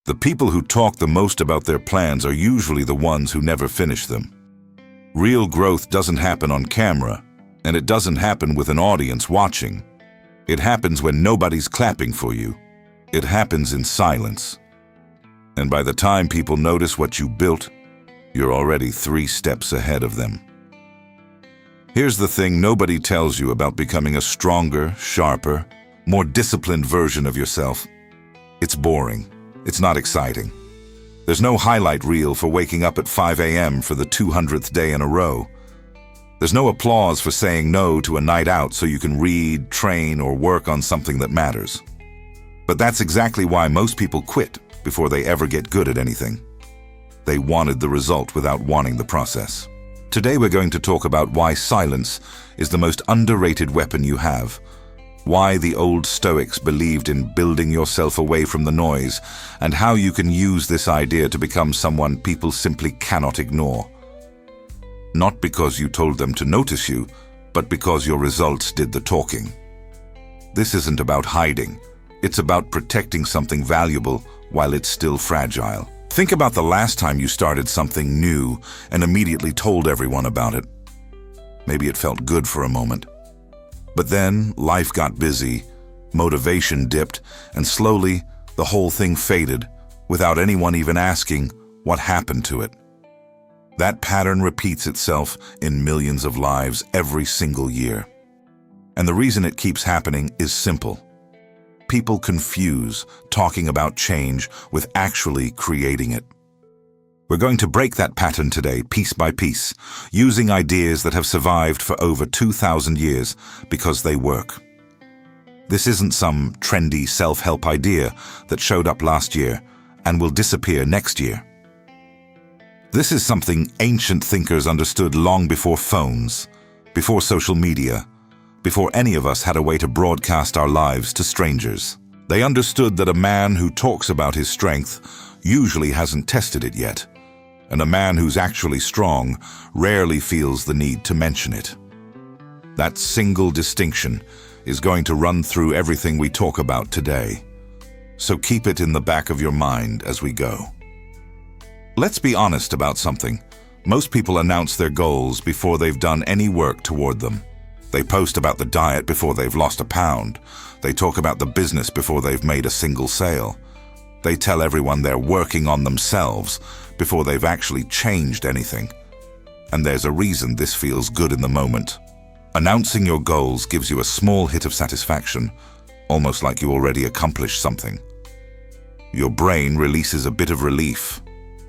The people who talk the most about their plans are usually the ones who never finish them. Real growth doesn't happen on camera, and it doesn't happen with an audience watching. It happens when nobody's clapping for you. It happens in silence. And by the time people notice what you built, you're already 3 steps ahead of them. Here's the thing nobody tells you about becoming a stronger, sharper, more disciplined version of yourself. It's boring. It's not exciting. There's no highlight reel for waking up at 5 a.m. for the 200th day in a row. There's no applause for saying no to a night out so you can read, train, or work on something that matters. But that's exactly why most people quit before they ever get good at anything. They wanted the result without wanting the process. Today we're going to talk about why silence is the most underrated weapon you have, why the old Stoics believed in building yourself away from the noise, and how you can use this idea to become someone people simply cannot ignore. Not because you told them to notice you, but because your results did the talking. This isn't about hiding. It's about protecting something valuable while it's still fragile. Think about the last time you started something new and immediately told everyone about it. Maybe it felt good for a moment. But then life got busy, motivation dipped, and slowly the whole thing faded without anyone even asking what happened to it. That pattern repeats itself in millions of lives every single year. And the reason it keeps happening is simple. People confuse talking about change with actually creating it. We're going to break that pattern today, piece by piece, using ideas that have survived for over 2,000 years because they work. This isn't some trendy self-help idea that showed up last year and will disappear next year. This is something ancient thinkers understood long before phones, before social media, before any of us had a way to broadcast our lives to strangers. They understood that a man who talks about his strength usually hasn't tested it yet, and a man who's actually strong rarely feels the need to mention it. That single distinction is going to run through everything we talk about today, so keep it in the back of your mind as we go. Let's be honest about something. Most people announce their goals before they've done any work toward them. They post about the diet before they've lost a pound. They talk about the business before they've made a single sale. They tell everyone they're working on themselves before they've actually changed anything. And there's a reason this feels good in the moment. Announcing your goals gives you a small hit of satisfaction, almost like you already accomplished something. Your brain releases a bit of relief,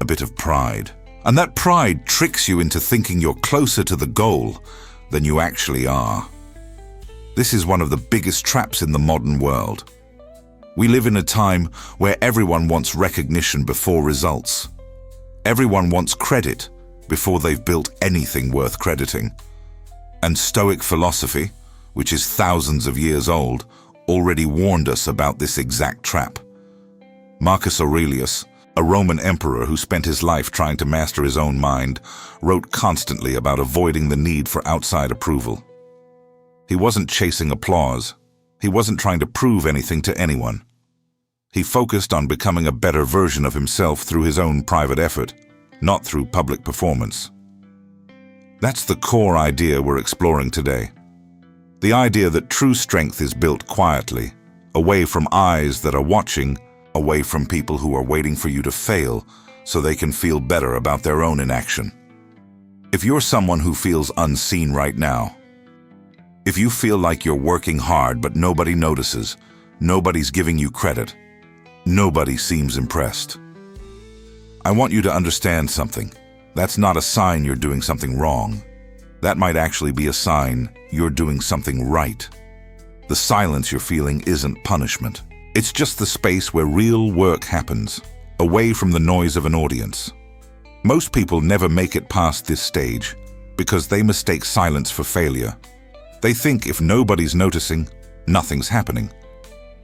a bit of pride. And that pride tricks you into thinking you're closer to the goal than you actually are. This is one of the biggest traps in the modern world. We live in a time where everyone wants recognition before results. Everyone wants credit before they've built anything worth crediting. And Stoic philosophy, which is thousands of years old, already warned us about this exact trap. Marcus Aurelius, a Roman emperor who spent his life trying to master his own mind, wrote constantly about avoiding the need for outside approval. He wasn't chasing applause. He wasn't trying to prove anything to anyone. He focused on becoming a better version of himself through his own private effort, not through public performance. That's the core idea we're exploring today. The idea that true strength is built quietly, away from eyes that are watching, away from people who are waiting for you to fail so they can feel better about their own inaction. If you're someone who feels unseen right now, if you feel like you're working hard but nobody notices, nobody's giving you credit, nobody seems impressed, I want you to understand something. That's not a sign you're doing something wrong. That might actually be a sign you're doing something right. The silence you're feeling isn't punishment. It's just the space where real work happens, away from the noise of an audience. Most people never make it past this stage because they mistake silence for failure. They think if nobody's noticing, nothing's happening.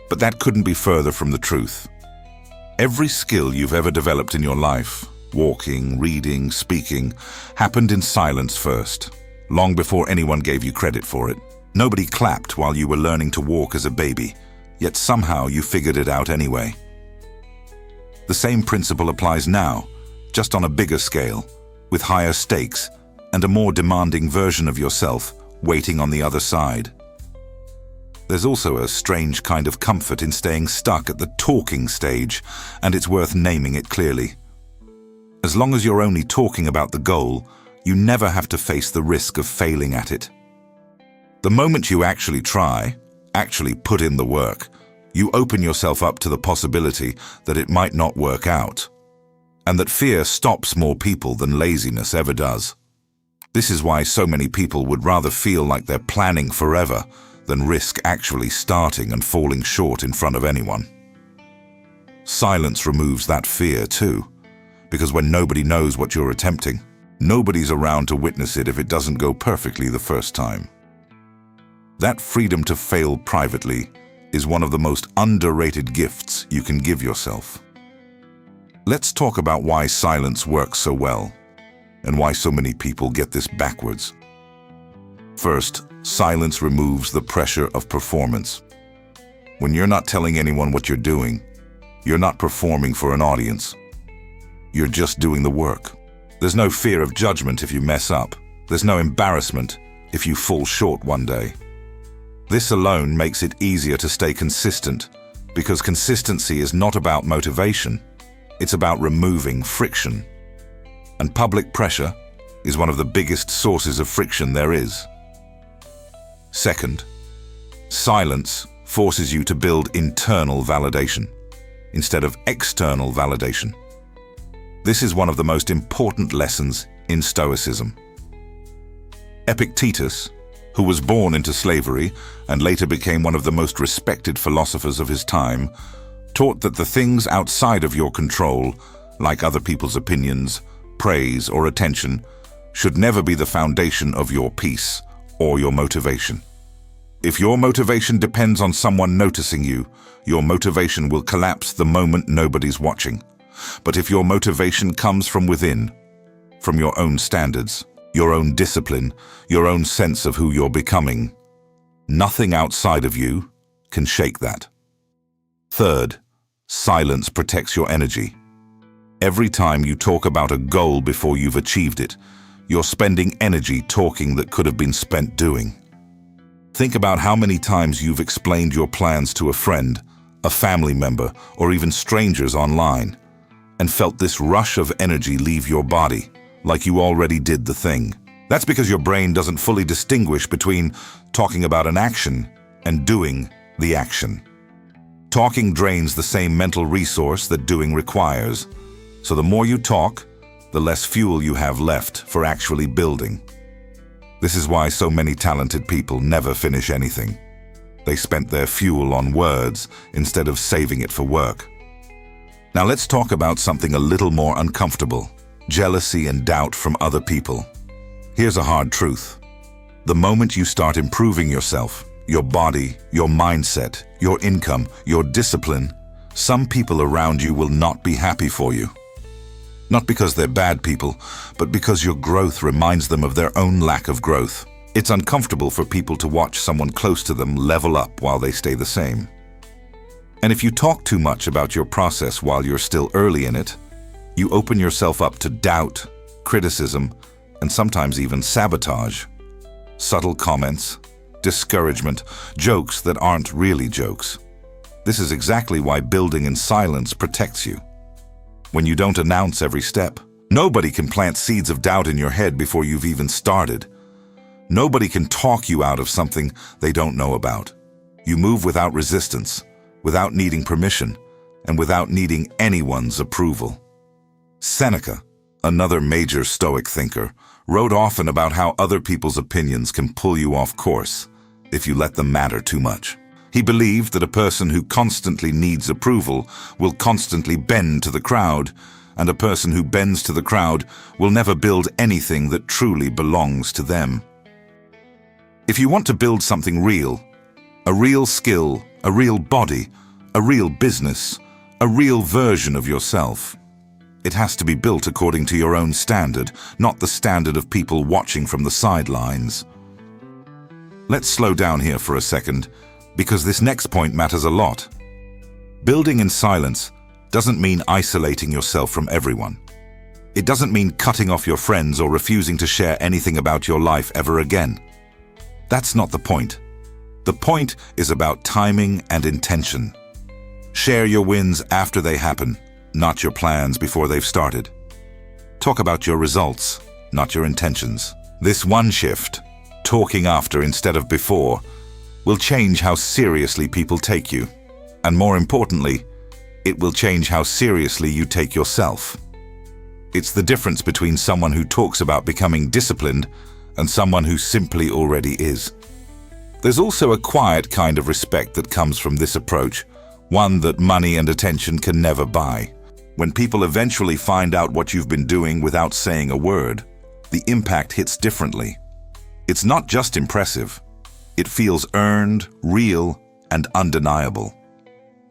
But that couldn't be further from the truth. Every skill you've ever developed in your life, walking, reading, speaking, happened in silence first, long before anyone gave you credit for it. Nobody clapped while you were learning to walk as a baby, yet somehow you figured it out anyway. The same principle applies now, just on a bigger scale, with higher stakes and a more demanding version of yourself waiting on the other side. There's also a strange kind of comfort in staying stuck at the talking stage, and it's worth naming it clearly. As long as you're only talking about the goal, you never have to face the risk of failing at it. The moment you actually try, actually put in the work, you open yourself up to the possibility that it might not work out, and that fear stops more people than laziness ever does. This is why so many people would rather feel like they're planning forever than risk actually starting and falling short in front of anyone. Silence removes that fear too, because when nobody knows what you're attempting, nobody's around to witness it if it doesn't go perfectly the first time. That freedom to fail privately is one of the most underrated gifts you can give yourself. Let's talk about why silence works so well, and why so many people get this backwards. First, silence removes the pressure of performance. When you're not telling anyone what you're doing, you're not performing for an audience. You're just doing the work. There's no fear of judgment if you mess up. There's no embarrassment if you fall short one day. This alone makes it easier to stay consistent, because consistency is not about motivation. It's about removing friction. And public pressure is one of the biggest sources of friction there is. Second, silence forces you to build internal validation instead of external validation. This is one of the most important lessons in Stoicism. Epictetus, who was born into slavery and later became one of the most respected philosophers of his time, taught that the things outside of your control, like other people's opinions, praise, or attention, should never be the foundation of your peace or your motivation. If your motivation depends on someone noticing you, your motivation will collapse the moment nobody's watching. But if your motivation comes from within, from your own standards, your own discipline, your own sense of who you're becoming, nothing outside of you can shake that. Third, silence protects your energy. Every time you talk about a goal before you've achieved it, you're spending energy talking that could have been spent doing. Think about how many times you've explained your plans to a friend, a family member, or even strangers online, and felt this rush of energy leave your body, like you already did the thing. That's because your brain doesn't fully distinguish between talking about an action and doing the action. Talking drains the same mental resource that doing requires, so the more you talk, the less fuel you have left for actually building. This is why so many talented people never finish anything. They spent their fuel on words instead of saving it for work. Now let's talk about something a little more uncomfortable: jealousy and doubt from other people. Here's a hard truth. The moment you start improving yourself, your body, your mindset, your income, your discipline, some people around you will not be happy for you. Not because they're bad people, but because your growth reminds them of their own lack of growth. It's uncomfortable for people to watch someone close to them level up while they stay the same. And if you talk too much about your process while you're still early in it, you open yourself up to doubt, criticism, and sometimes even sabotage. Subtle comments, discouragement, jokes that aren't really jokes. This is exactly why building in silence protects you. When you don't announce every step, nobody can plant seeds of doubt in your head before you've even started. Nobody can talk you out of something they don't know about. You move without resistance, without needing permission, and without needing anyone's approval. Seneca, another major Stoic thinker, wrote often about how other people's opinions can pull you off course if you let them matter too much. He believed that a person who constantly needs approval will constantly bend to the crowd, and a person who bends to the crowd will never build anything that truly belongs to them. If you want to build something real, a real skill, a real body, a real business, a real version of yourself, it has to be built according to your own standard, not the standard of people watching from the sidelines. Let's slow down here for a second, because this next point matters a lot. Building in silence doesn't mean isolating yourself from everyone. It doesn't mean cutting off your friends or refusing to share anything about your life ever again. That's not the point. The point is about timing and intention. Share your wins after they happen, not your plans before they've started. Talk about your results, not your intentions. This one shift, talking after instead of before, will change how seriously people take you. And more importantly, it will change how seriously you take yourself. It's the difference between someone who talks about becoming disciplined and someone who simply already is. There's also a quiet kind of respect that comes from this approach, one that money and attention can never buy. When people eventually find out what you've been doing without saying a word, the impact hits differently. It's not just impressive. It feels earned, real, and undeniable.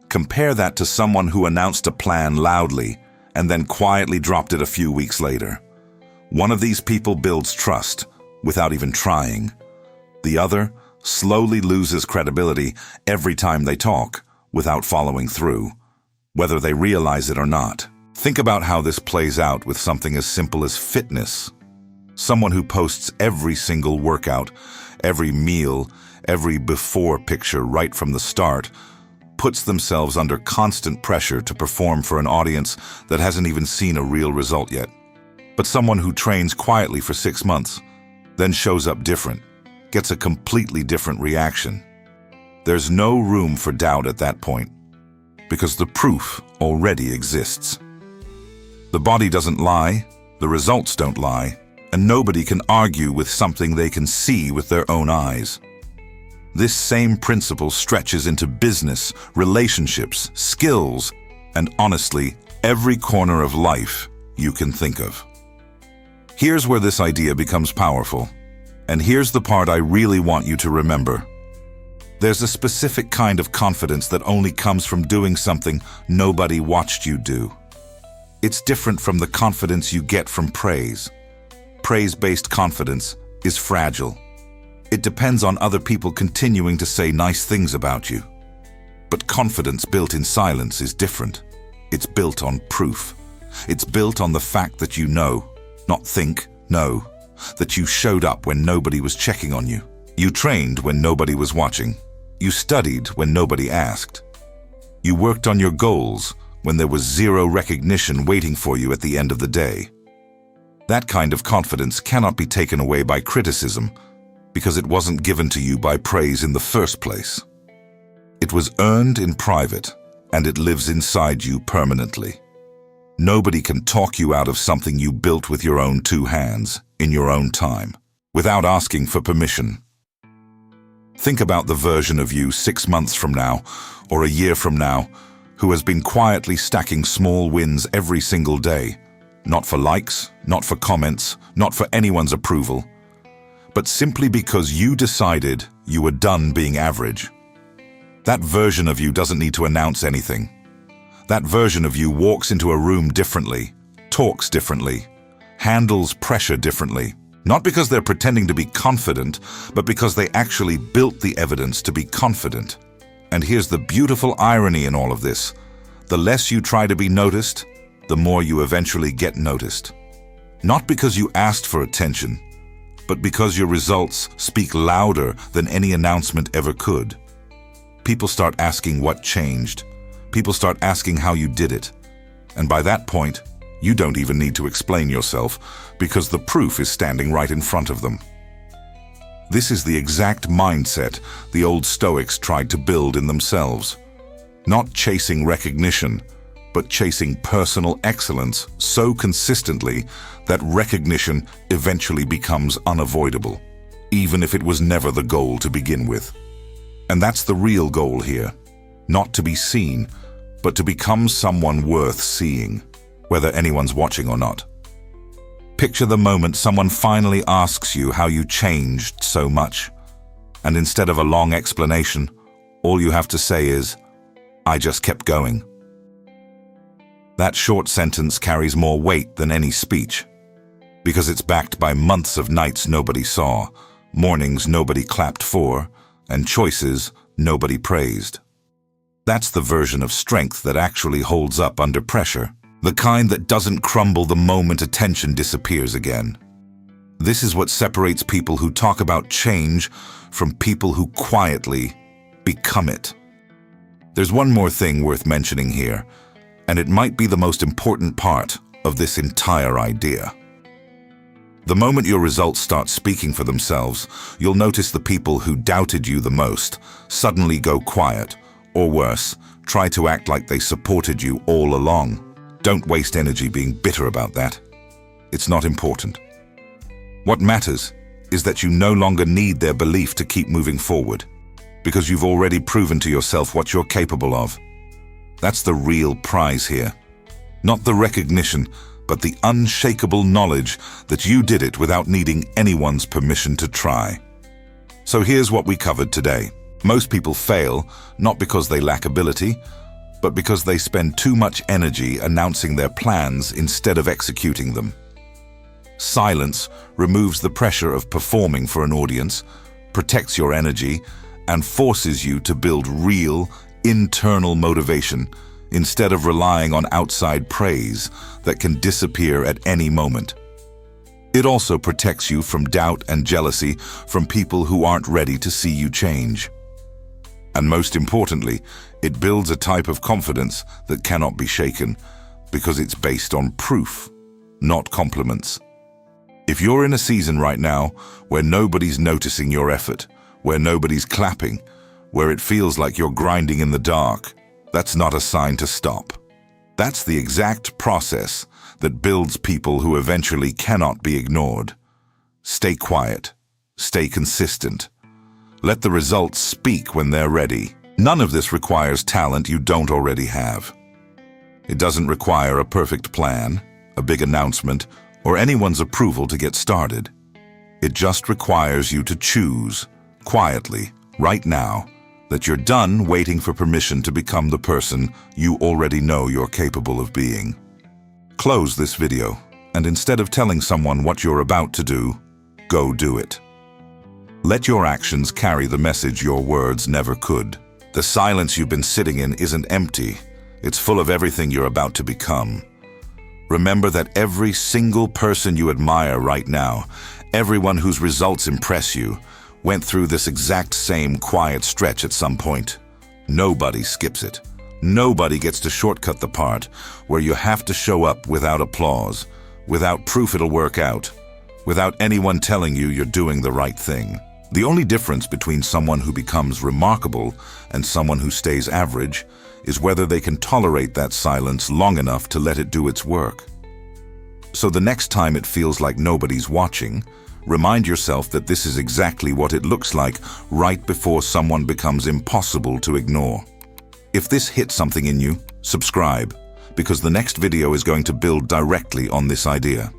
Compare that to someone who announced a plan loudly and then quietly dropped it a few weeks later. One of these people builds trust without even trying. The other slowly loses credibility every time they talk without following through, whether they realize it or not. Think about how this plays out with something as simple as fitness. Someone who posts every single workout, every meal, every before picture right from the start, puts themselves under constant pressure to perform for an audience that hasn't even seen a real result yet. But someone who trains quietly for 6 months, then shows up different, gets a completely different reaction. There's no room for doubt at that point, because the proof already exists. The body doesn't lie, the results don't lie, and nobody can argue with something they can see with their own eyes. This same principle stretches into business, relationships, skills, and honestly, every corner of life you can think of. Here's where this idea becomes powerful, and here's the part I really want you to remember. There's a specific kind of confidence that only comes from doing something nobody watched you do. It's different from the confidence you get from praise. Praise-based confidence is fragile. It depends on other people continuing to say nice things about you. But confidence built in silence is different. It's built on proof. It's built on the fact that you know, not think, know, that you showed up when nobody was checking on you. You trained when nobody was watching. You studied when nobody asked. You worked on your goals when there was zero recognition waiting for you at the end of the day. That kind of confidence cannot be taken away by criticism, because it wasn't given to you by praise in the first place. It was earned in private, and it lives inside you permanently. Nobody can talk you out of something you built with your own 2 hands, in your own time, without asking for permission. Think about the version of you 6 months from now, or a year from now, who has been quietly stacking small wins every single day, not for likes, not for comments, not for anyone's approval, but simply because you decided you were done being average. That version of you doesn't need to announce anything. That version of you walks into a room differently, talks differently, handles pressure differently, not because they're pretending to be confident, but because they actually built the evidence to be confident. And here's the beautiful irony in all of this. The less you try to be noticed, the more you eventually get noticed. Not because you asked for attention, but because your results speak louder than any announcement ever could. People start asking what changed. People start asking how you did it. And by that point, you don't even need to explain yourself, because the proof is standing right in front of them. This is the exact mindset the old Stoics tried to build in themselves. Not chasing recognition, but chasing personal excellence so consistently that recognition eventually becomes unavoidable, even if it was never the goal to begin with. And that's the real goal here. Not to be seen, but to become someone worth seeing, whether anyone's watching or not. Picture the moment someone finally asks you how you changed so much, and instead of a long explanation, all you have to say is, "I just kept going." That short sentence carries more weight than any speech, because it's backed by months of nights nobody saw, mornings nobody clapped for, and choices nobody praised. That's the version of strength that actually holds up under pressure, the kind that doesn't crumble the moment attention disappears again. This is what separates people who talk about change from people who quietly become it. There's one more thing worth mentioning here, and it might be the most important part of this entire idea. The moment your results start speaking for themselves, you'll notice the people who doubted you the most suddenly go quiet, or worse, try to act like they supported you all along. Don't waste energy being bitter about that. It's not important. What matters is that you no longer need their belief to keep moving forward, because you've already proven to yourself what you're capable of. That's the real prize here. Not the recognition, but the unshakable knowledge that you did it without needing anyone's permission to try. So here's what we covered today. Most people fail, not because they lack ability, but because they spend too much energy announcing their plans instead of executing them. Silence removes the pressure of performing for an audience, protects your energy, and forces you to build real, internal motivation instead of relying on outside praise that can disappear at any moment. It also protects you from doubt and jealousy from people who aren't ready to see you change. And most importantly, it builds a type of confidence that cannot be shaken because it's based on proof, not compliments. If you're in a season right now where nobody's noticing your effort, where nobody's clapping, where it feels like you're grinding in the dark, that's not a sign to stop. That's the exact process that builds people who eventually cannot be ignored. Stay quiet. Stay consistent. Let the results speak when they're ready. None of this requires talent you don't already have. It doesn't require a perfect plan, a big announcement, or anyone's approval to get started. It just requires you to choose, quietly, right now, that you're done waiting for permission to become the person you already know you're capable of being. Close this video, and instead of telling someone what you're about to do, go do it. Let your actions carry the message your words never could. The silence you've been sitting in isn't empty. It's full of everything you're about to become. Remember that every single person you admire right now, everyone whose results impress you, went through this exact same quiet stretch at some point. Nobody skips it. Nobody gets to shortcut the part where you have to show up without applause, without proof it'll work out, without anyone telling you you're doing the right thing. The only difference between someone who becomes remarkable and someone who stays average is whether they can tolerate that silence long enough to let it do its work. So the next time it feels like nobody's watching, remind yourself that this is exactly what it looks like right before someone becomes impossible to ignore. If this hit something in you, subscribe, because the next video is going to build directly on this idea.